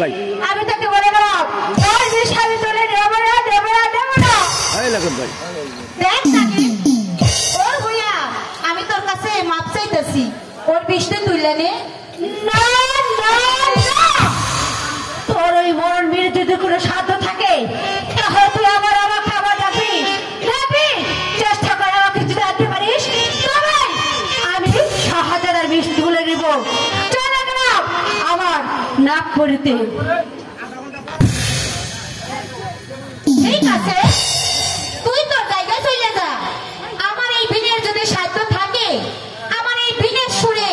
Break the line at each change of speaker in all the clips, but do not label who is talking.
ভাই
আমি তোকে বলে গেলাম তোর বিষ আমি তুলে দেব না ভাই দেখ নাকি ওর ভুইয়া আমি তোর কাছে মাপ চাইতেছি ওর বিষটা তুইলে নে না না না তোর ওই মরণ বিরুদ্ধে যদি কোনো সাধ্য থাকে তাহলে তুই আমার খাবার ডাকবি চেষ্টা করে আমাকে যদি আনতে পারিস তবে আমি ৬০০০ বিষ তুলে নিব চলে গেলাম আমার নাক করিতে ঠিক আছে তুই তোর জায়গায় চলে যা আমার এই বিনের যদি সাধ্য থাকে আমার এই বিনের সুরে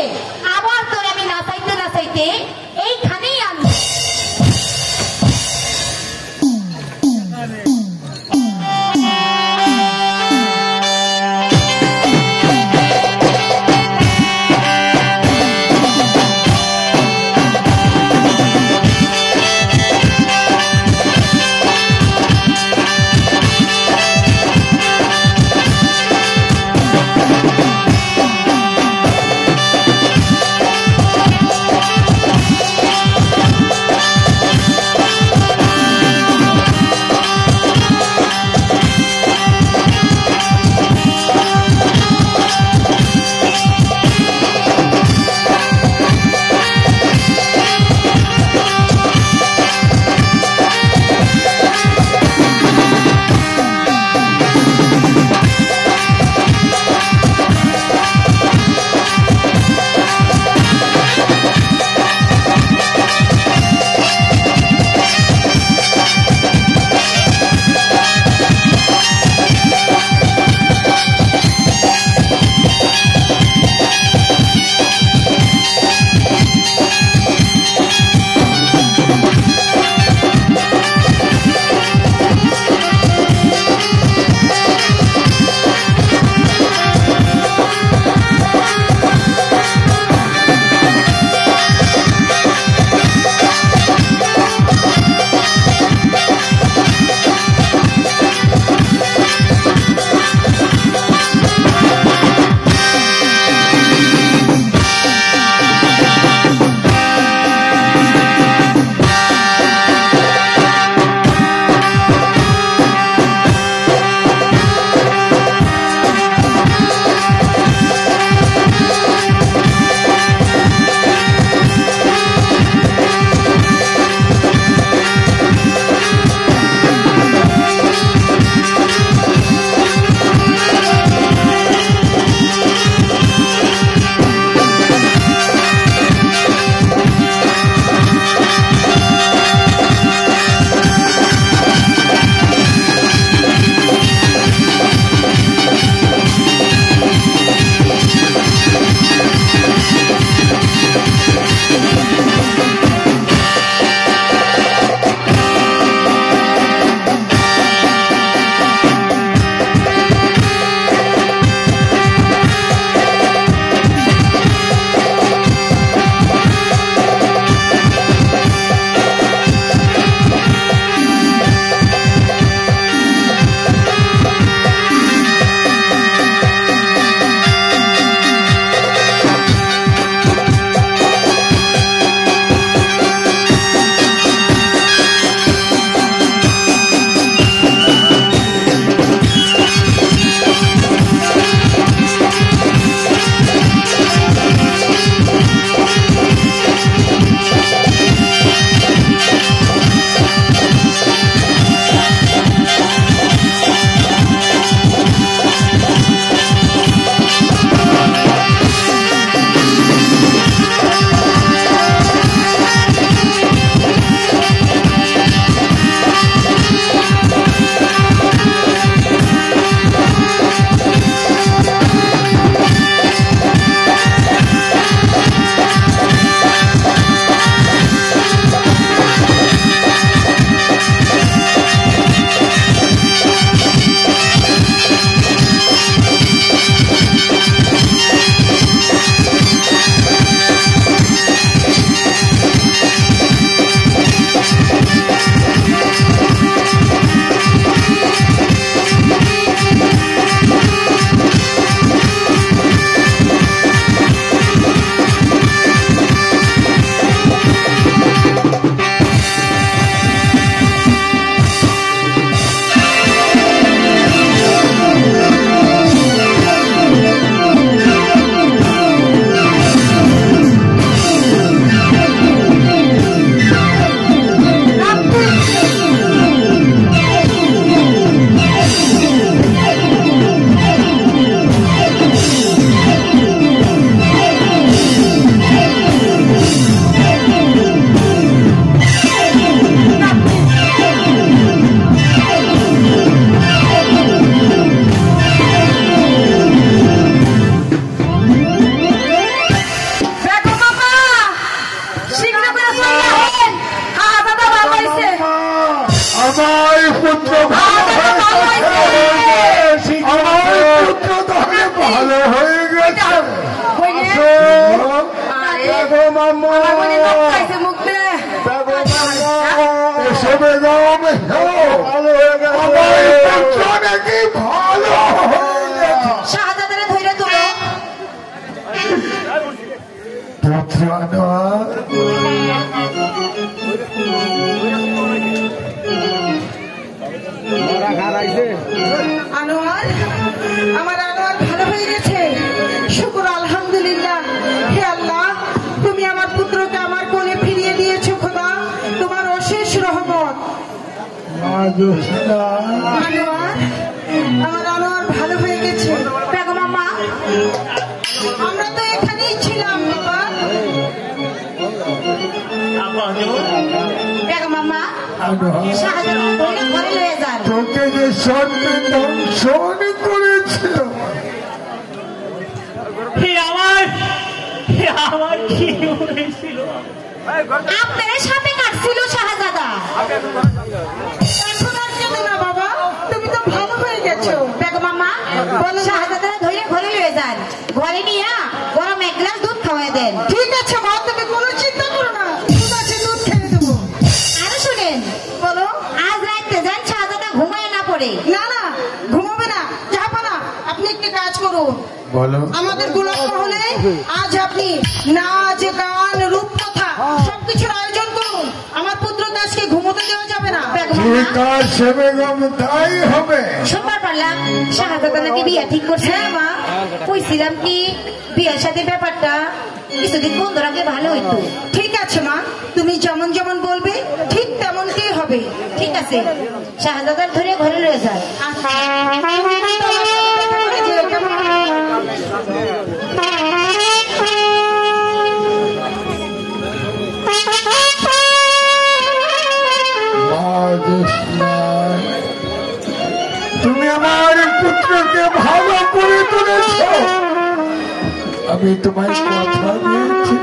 আবার তোর আমি নাচাইতে এইখানেই আনবো
আমার পুত্র তাহলে ভালো হয়ে গেছে। নাকি ভালো
শাহজাদারে ধরে তুলো।
পুত্র
আনোয়ার, আমার আনোয়ার ভালো হয়ে গেছে, শুকর আলহামদুলিল্লাহ। হে আল্লাহ, তুমি আমার পুত্রকে আমার কোলে ফিরিয়ে দিয়েছো খোদা, তোমার অশেষ রহমত। আনোয়ার, আমার আনোয়ার ভালো হয়ে গেছে। বেগম আম্মা, আমরা তো এখানেই ছিলাম বাবা। বেগম আম্মা, শাহজাদা ধরে ঘরে লয়ে যান।
তোকে যে সন্তান দংশন করেছিল,
আমার কি হয়েছিল?
আপনার সাপে কাটছিল শাহজাদা। এখন আর কেঁদো না বাবা, তুমি তো ভালো হয়ে গেছো। বেগম আম্মা, শাহজাদা ধরে ঘরে লয়ে যান, ঘরে নিয়ে গরম এক গ্লাস দুধ খাওয়াই দেন। ঠিক আছে মা, তুমি কোনো চিন্তা করো না, দুধ আছে, দুধ খেয়ে দেবো। আরে শুনেন, বলো, আজ রাতে যান শাহজাদা ঘুমায় না পড়ে। না না, ঘুমাবে না, যাবো না। আপনি একটি কাজ করুন,
বলো।
আমাদের গোলাপ মহলে আজ আপনি নাচ গান রূপকথা সবকিছুর আয়োজন করুন। আমার পুত্র দাসকে ঘুমোতে দেওয়া যাবে না।
ঠিক আছে বেগম, তাই হবে।
শুনবার পারলাম শাহজাদা নাকি বিয়া ঠিক করছে। হ্যাঁ মা, কইছিলাম কি বিয়ের সাথে ব্যাপারটা কিছুদিন বন্ধ রাখলে ভালো হইতো। ঠিক আছে মা, তুমি যেমন যেমন বলবে ঠিক তেমনটাই হবে। ঠিক আছে, শাহজাদার ধরে ঘরে লয়ে যায়।
তুমি আমার পুত্রকে ভালো করে তুলেছ, আমি তোমায় কথা দিয়েছি।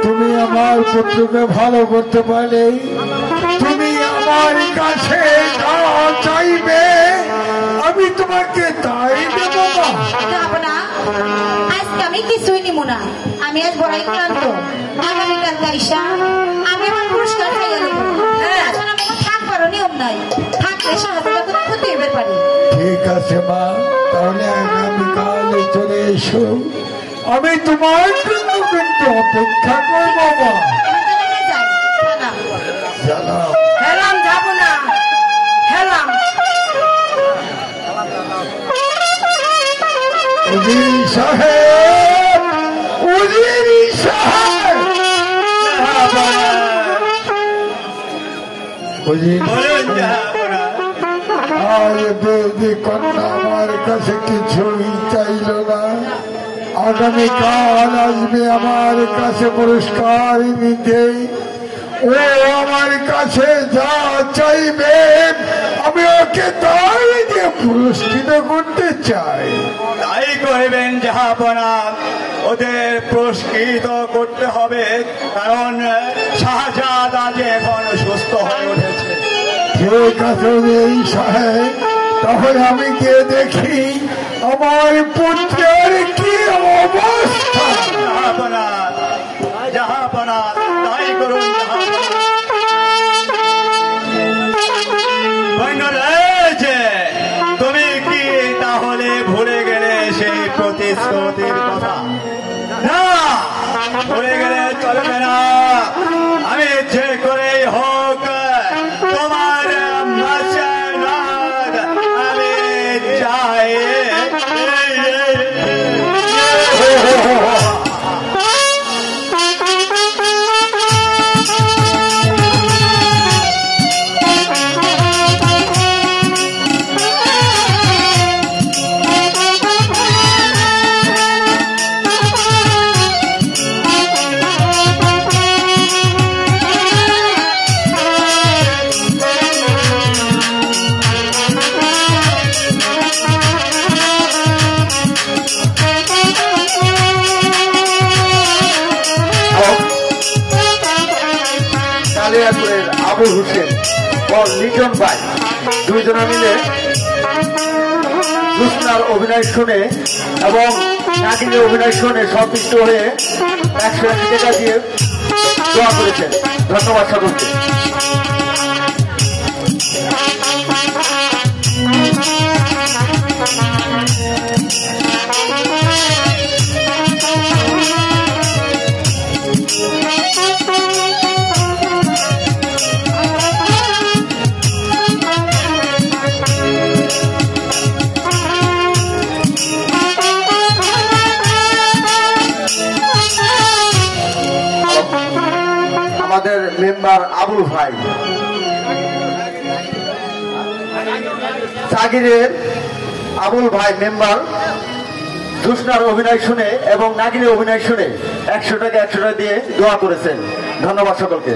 তুমি আমার পুত্রকে ভালো করতে পারলে তুমি আমার কাছে যা চাইবে আমি তোমাকে তাই দেব না।
আজকে আমি কিছুই নিব না, আমি আজ বড়াই ক্লান্ত। আগামীকাল কাইসা আমি আমার পুরস্কার খাইয়া নেব। এখন আমার থাকবারও নিয়ম নাই, থাকলে শাহজাদা কোনো ক্ষতি হইতে পারে।
ঠিক আছে মা, তাহলে আগামীকাল চলে এসো, আমি তোমার জন্য কিন্তু অপেক্ষা করব।
হেলাম, যাবো না, হেলাম।
উজির সাহেব, উজির সাহেব, আর বেদি কন্যা আমার কাছে কিছুই চাইল না। আগামীকাল আসবে আমার কাছে পুরস্কার নিতে। ও আমার কাছে যা চাইবে আমি ওকে তাই দিয়ে পুরস্কৃত করতে চাই।
তাই কইবেন জাহাপনা, ওদের পুরস্কৃত করতে হবে, কারণ শাহজাদা যে এখন সুস্থ হয়ে উঠেছে।
ঠিক আছে এই সাহেব, তাহলে আমি গিয়ে দেখি আমার পুত্রের কি অবস্থা।
জাহাপনা, জাহাপনা, তাই করুন জাহাপনা। তুমি কি তাহলে ভুলে গেলে সেই প্রতিশ্রুতির কথা? না, ভুলে গেলে চলবে না। আমি যে করেই হোক তোমার মাসানাদ আমি চাই।
আবু হোসেন
ও লিটন ভাই দুইজনে মিলে জোৎস্নার অভিনয় শুনে এবং নাগিনের অভিনয় শুনে সন্তুষ্ট হয়ে 180 টাকা দিয়ে দোয়া করেছেন। ধন্যবাদ সকলকে। আমাদের মেম্বার আবুল ভাই জাগিরের আবুল ভাই মেম্বার জোৎস্নার অভিনয় শুনে এবং নাগিনের অভিনয় শুনে 100 টাকা দিয়ে দোয়া করেছেন। ধন্যবাদ সকলকে।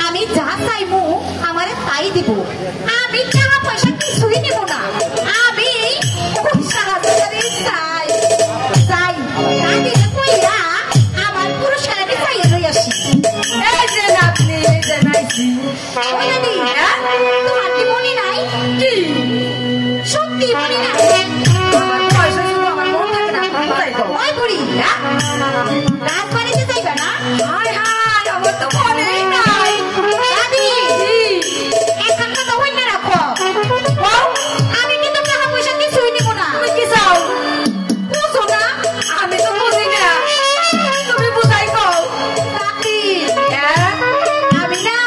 আমি যা চাইবো আমার তাই দিব। আমি টাকা পয়সা কিছুই নেব না। আমি চাই চাই আমার পুরস্কার আমি চাইয়ে লই আসি। এই যে আপনি তোমার কি মনে নাই? কি সত্যি মনে নাই? পয়সা শুধু আমার মন থাকে না। ওই বুড়ি রাজবাড়িতে যাইবে না? হায় হায় আমার তো মনেই নাই। দাদি একটা কথা হইলে রাখো। আমি কিন্তু টাকা পয়সা কিছুই নিব না। তুমি কি চাও? বুঝো না? আমি তো বুঝি না। তুমি বুঝাই কও। দাদি আমি না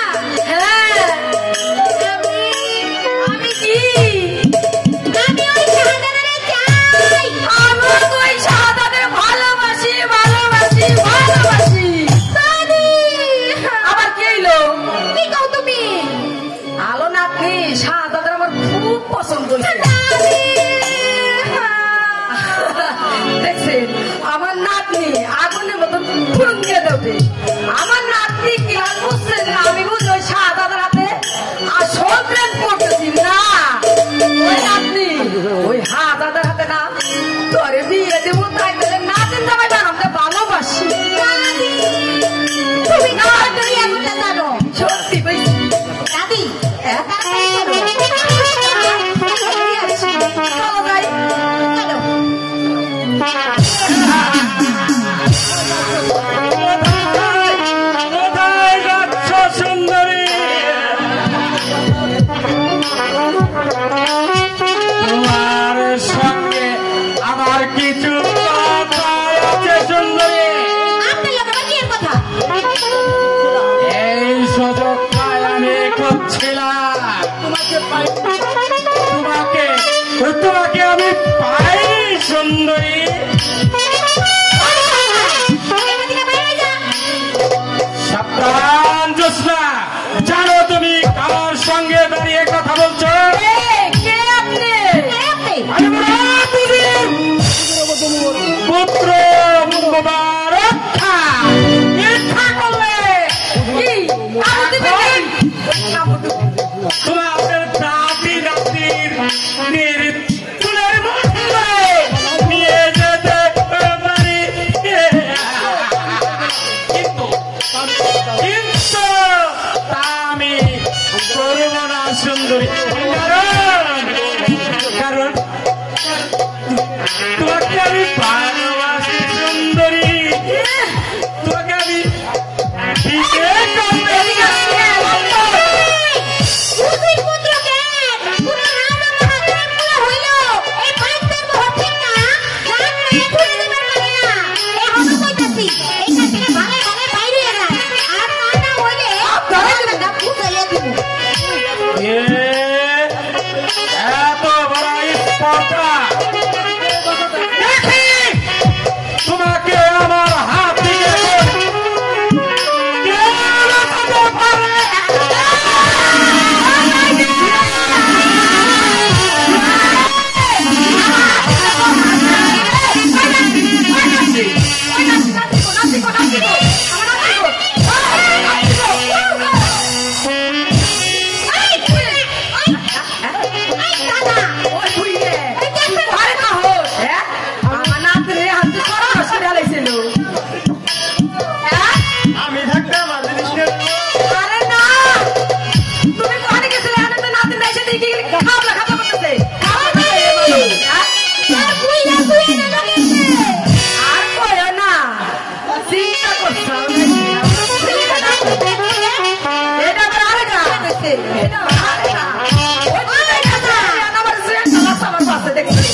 আমি কি আমি ওই শাহাদারে চাই। আমি ওই শাহাদারে ভালোবাসি ভালোবাসি ভালোবাসি। দাদি আবার কি হইলো? কি কও তুমি? আলো নাকি শাহাদারে আমার খুব পছন্দ হইছে। দেখছেন আমার নাতনি আগুনের মতন ফুঙ্গে দেবে। আমার নাতনি কি আর বুঝছে না আমি বুঝি ওই শাহাদার হাতে আসল প্রেম করতেছি না। ওই নাতনি ওই হাজাদার হাতে না তোরে বিয়ে দেবো তাই বলে নাতিন জামাই বানাতে ভালোবাসি। তুমি আমার তুই এমনটা জানো? সত্যি কইছি দাদি। চলো যাই। চলো
কোথায় যাচ্ছ সুন্দরী? তোমার সঙ্গে আমার কিছু কথা আছে সুন্দরী।
আপনার লোক আবার কি এর কথা?
এই সুযোগটাই আমি করছিলাম। তোমাকে আমি পাই সুন্দরী। সাবধান জোৎস্না, জানো তুমি কার সঙ্গে দাঁড়িয়ে কথা বলছো?
কে আপনি?
আমি মহাপুরুষ পুত্র মুবারক খান। মিথ্যা করলে তোমাদের দাদি দাদির চুলের মধ্যে নিয়ে যেতে পারি, কিন্তু তা আমি করব না সুন্দরী। কারণ তোমাকে আমি ভালোবাসি সুন্দরী। তোমাকে আমি বিয়ে করতে এত বড় স্পর্ধা দেখি তোমাকে আমার হাত থেকে কেউ বাঁচাতে পারে?
হইছে এটা আরে না ওই কথা আমার ফ্রেন্ড আমার পাশে দেখছি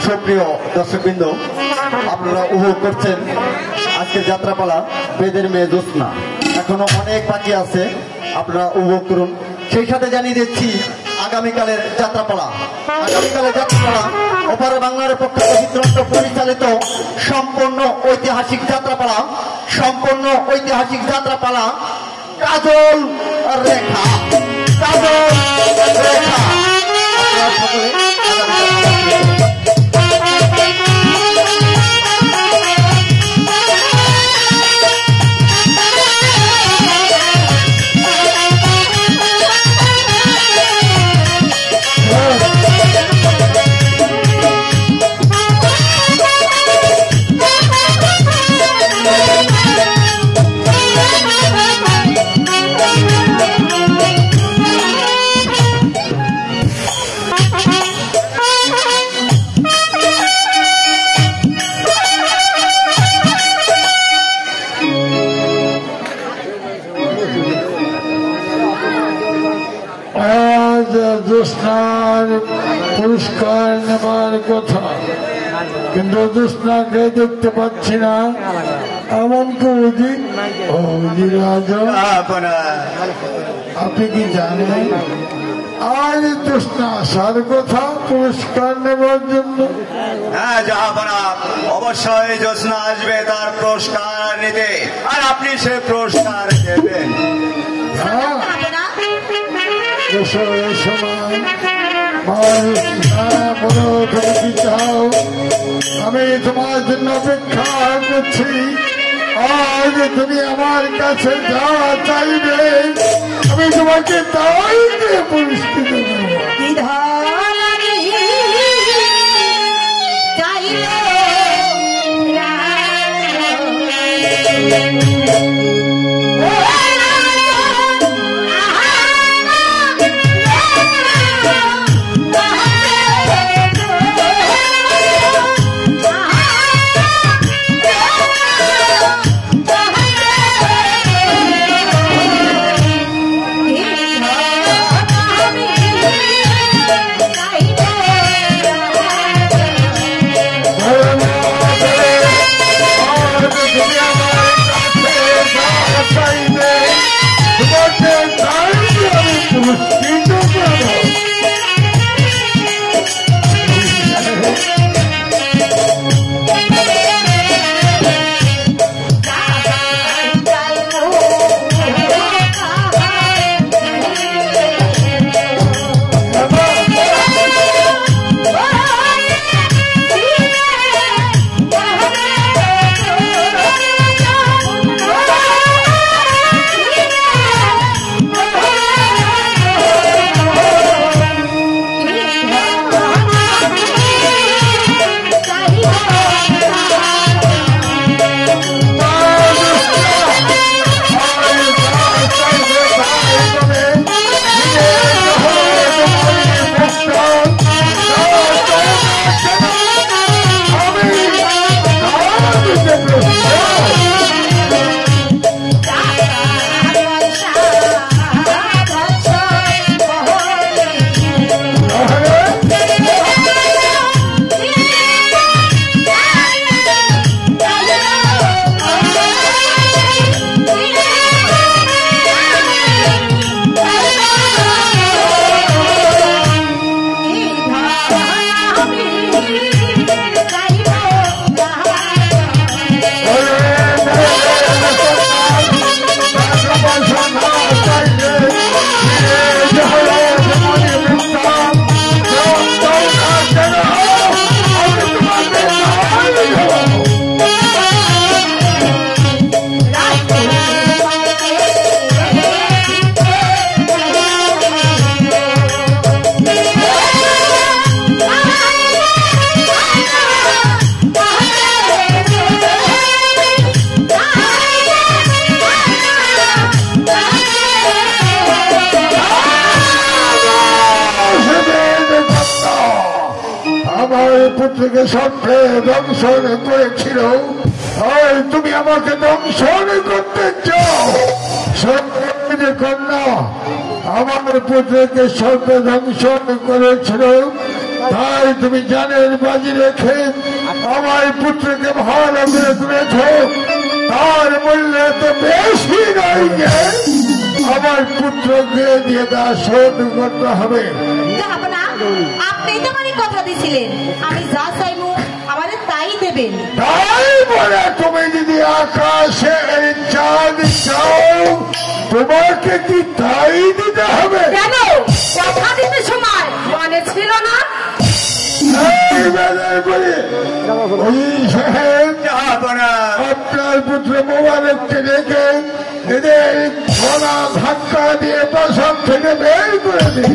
সুপ্রিয় দর্শকবৃন্দ, আপনারা উপভোগ করছেন আজকে যাত্রাপালা বেদের মেয়ে জ্যোৎস্না। এখনো অনেক বাকি আছে, আপনারা উপভোগ করুন। সেই সাথে জানিয়ে দিচ্ছি আগামীকালের যাত্রাপালা ওপারে বাংলার পক্ষে চিত্রনাট্য পরিচালিত সম্পূর্ণ ঐতিহাসিক যাত্রাপালা কাজল রেখা।
জ্যোৎস্নার পুরস্কার নেবার কথা, কিন্তু জ্যোৎস্নাকে দেখতে পাচ্ছি না। এমন কি রাজা, আপনি কি জানেন আজ জ্যোৎস্না আসার কথা পুরস্কার নেবার জন্য?
হ্যাঁ জাহাপনা, অবশ্যই জ্যোৎস্না আসবে তার পুরস্কার নিতে, আর আপনি সে পুরস্কার দেবেন।
আমি তোমার জন্য অপেক্ষা করছি। আজ তুমি আমার কাছে যা চাইবে আমি তোমাকে তাই দিয়ে পুরস্কৃত করব। আমার পুত্রকে সর্পে দংশন করেছিল, আর তুমি আমাকে দংশন করতে চাও? সর্পে কন্যা আমার পুত্রকে সর্পে দংশন করেছিল, তাই তুমি জানের বাজি রেখে আমার পুত্রকে ভালো করে তুলেছ। তার মূল্য তো বেশি নয় যে আমার পুত্রকে দিয়ে তা শোধ করতে হবে।
আপনি তো মানে কথা দিছিলেন আমি যা চাইবো আমাদের তাই দেবেন।
তাই বলে তুমি যদি আকাশে চাঁদ চাও তোমাকে কি তাই দিতে হবে?
কেন কথা দিতে সময় মনে ছিল না?
আপনার পুত্র মোবারককে ডেকে এদের গলা ধাক্কা দিয়ে প্রসব থেকে বের করে দিন।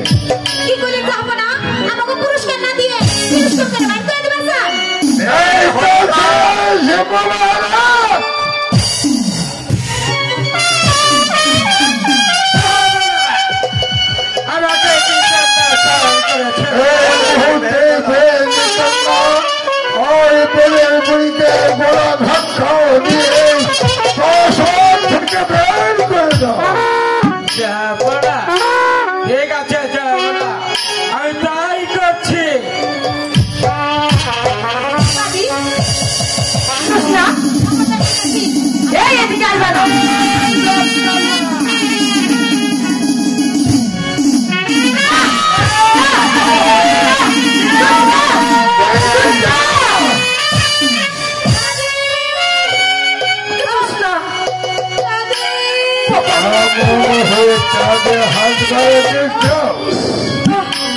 কি করে যাবো না? আমাকে পুরস্কার না দিয়ে পুরস্কার বাইর করে দেবেন স্যার?
এই তো সে মোবারক! বড় ধাক্কা দিয়ে প্রসব থেকে বের করে দাও।
ঠিক আছে আমি তাই করছি।
এই এদিকে আসবে না।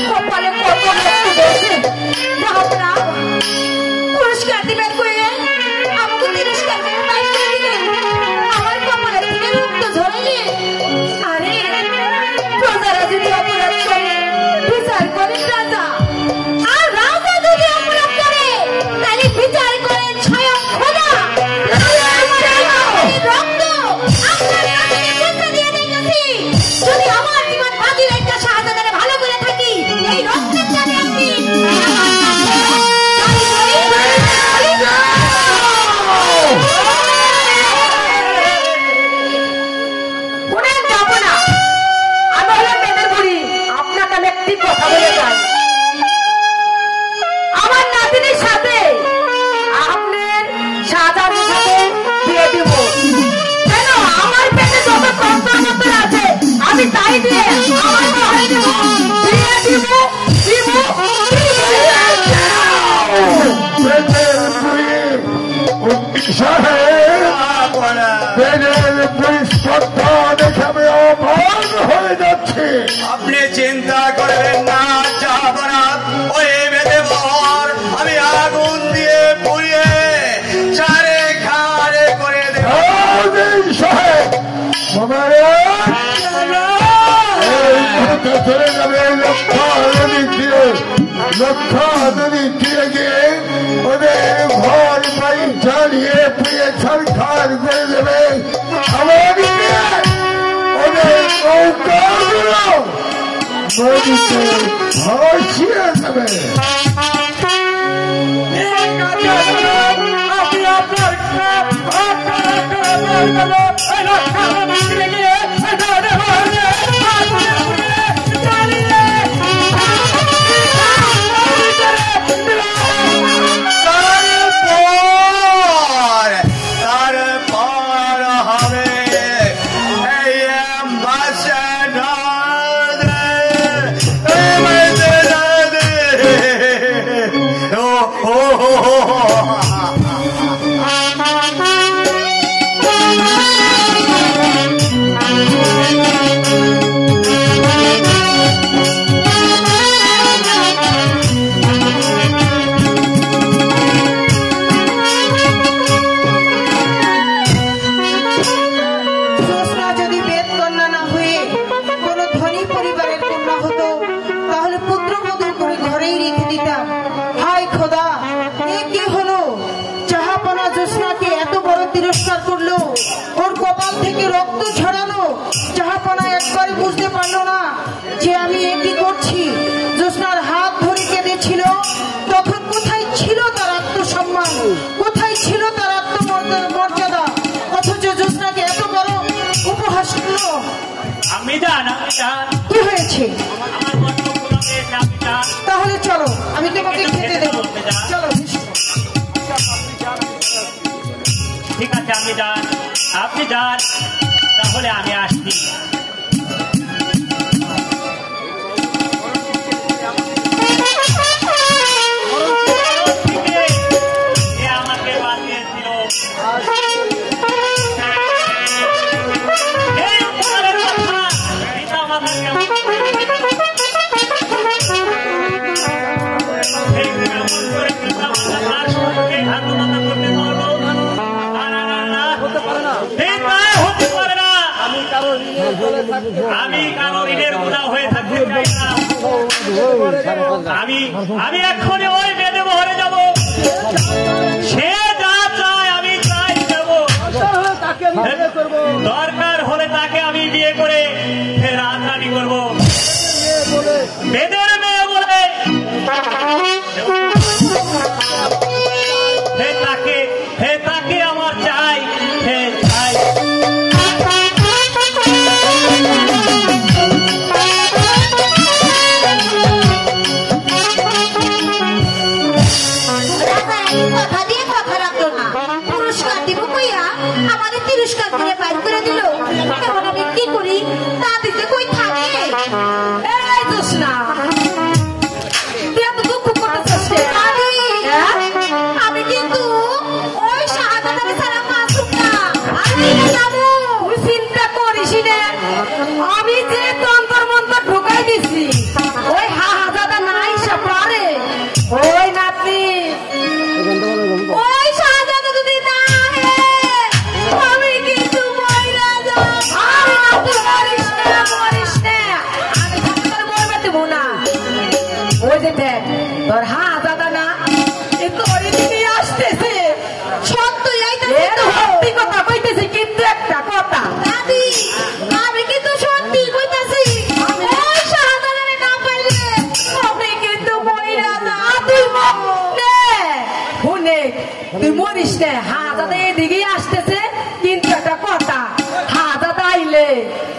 কপালে কত রক্ত বসে পুরস্কার দিবেন কয়ে আমাকে তিরস্কার করে বাইর করে দিলেন। আমার কপালে থেকে রক্ত ঝরাইলে আরে প্রজারা যদি অপরাধ করে বিচার করেন রাজা, আর রাজা যদি অপরাধ করে তাহলে বিচার করেন স্বয়ং খোদা। রক্ত আপনার কাছে চেষ্টা দিয়ে দেখেছি, যদি আমার জীবন বাজি একটা শাহজাদারে ভালো করে থাকি এই রক্তের জানে আপনি
আমার নাতিনের সাথে আপনার শাহজাহানের সাথে বিয়ে দিব। কেন আমার পেটে যত কষ্ট আছে আমি তাই দিয়ে আমার ঘরে দিব, বিয়ে দিব দিব
হয়ে যাচ্ছে।
আপনি চিন্তা করবেন না জাহাপনা, ওই বেদে বর আমি আগুন দিয়ে পুড়িয়ে চারে খারে করে দেব।
চলে যাবে লক্ষ্য নদী তীরে গিয়ে ওদের ঘর বাড়ি জ্বালিয়ে পুড়িয়ে ছাড়খার করে দেবে। ওদের নৌকাগুলো নদীতে ভাসিয়ে দেবে।
আপনি আপনার
তারপর হবে এই
যে আমি কি করছি। জ্যোৎস্নার হাত ধরে কেঁদেছিল, তখন কোথায়
যান।
কি হয়েছে?
আমার বড্ড ক্ষুধা পেয়েছে, আপনি যান।
তাহলে চলো, আমি তোমাকে খেতে দেবো। চলো।
ঠিক আছে, আপনি যান, আপনি যান, তাহলে আমি আসছি। আমাকে বাঁচিয়েছিল। এই উপকারের কথা পিতা মাতার কেমন এই কেমন করে পিতা মাতা তার সঙ্গে ঘাতকতা করতে পারলো? হতে পারে না। আমি কারো ঋণের গুণা হয়ে থাকতে চাই না। আমি এক্ষুনি ওই বেদে মরে যাব। সে যা চায় আমি তাই দেব। দরকার হলে তাকে আমি বিয়ে করে রাজধানী করবো, বেদের মেয়ে বলে। তাকে আমার চাই, চাই।
কথা দিয়ে কথা রাখলো না, পুরস্কার দিব কইয়া আমাদের তিরস্কার করে বাইর করে দিল। এখন আমি কি করি? তা দিতে কই থাকে?
এই জোসনা, তুই এত দুঃখ করতেছিস কেন?
আমি কিন্তু ওই শাহাদাতের সারা মাসুম না।
আমি যাবো, তুই চিন্তা করিস না। আমি যে তন্তর মন্তর ঢুকাই দিছি, ওই হাহাজাদা নাই সে পারে। ওই নাতি,
ওই শাহাদাত যদি না আহে, আমি কিন্তু মইরা যাব।
আরে না তুই মরিস না, মরিস না। আমি তোর মরবে দেবো না। ওই যে দেখ, তোর হাহাজাদা না, এ তোরই দিকে আসতেছে।
সত্যই
এ
আইতাছে তো।
সত্যি কথা কইতেছি, কিন্তু একটা কথা।
দাদি, আমি কিন্তু সত্যি কইতাছি, ওই শাহাদাতের না পাইলে আমি কিন্তু মইরা যাব।
তুই নে, শুনে, তুই মরিস নে। হাজাদা এদিকে আসতেছে, কিন্তু একটা কথা, হাজাদা আইলে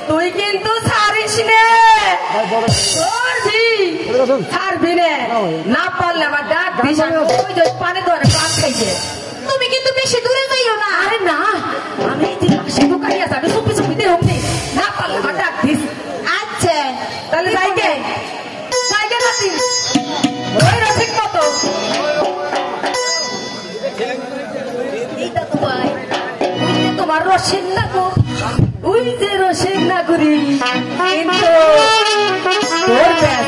তুই কিন্তু ছাড়িস নে। ছাড়বি নে, না পারলে আমার ডাক দিস। ওই যে পানি ধরে পান খাইছে।
তুমি কিন্তু বেশি দূরে যাইও না।
আরে না, আমি এই যে পাশে দোকানে আছে, আমি চুপি চুপি দিয়ে হোমনি। না পারলে আমার ডাক দিস।
আচ্ছা,
তাহলে যাইকে যাইকে রাখি ওই রসিক মতো। এইটা তো ভাই, ওই যে তোমার রসিক না গো, ওই যে রসিক না করি, কিন্তু তোর ব্যাস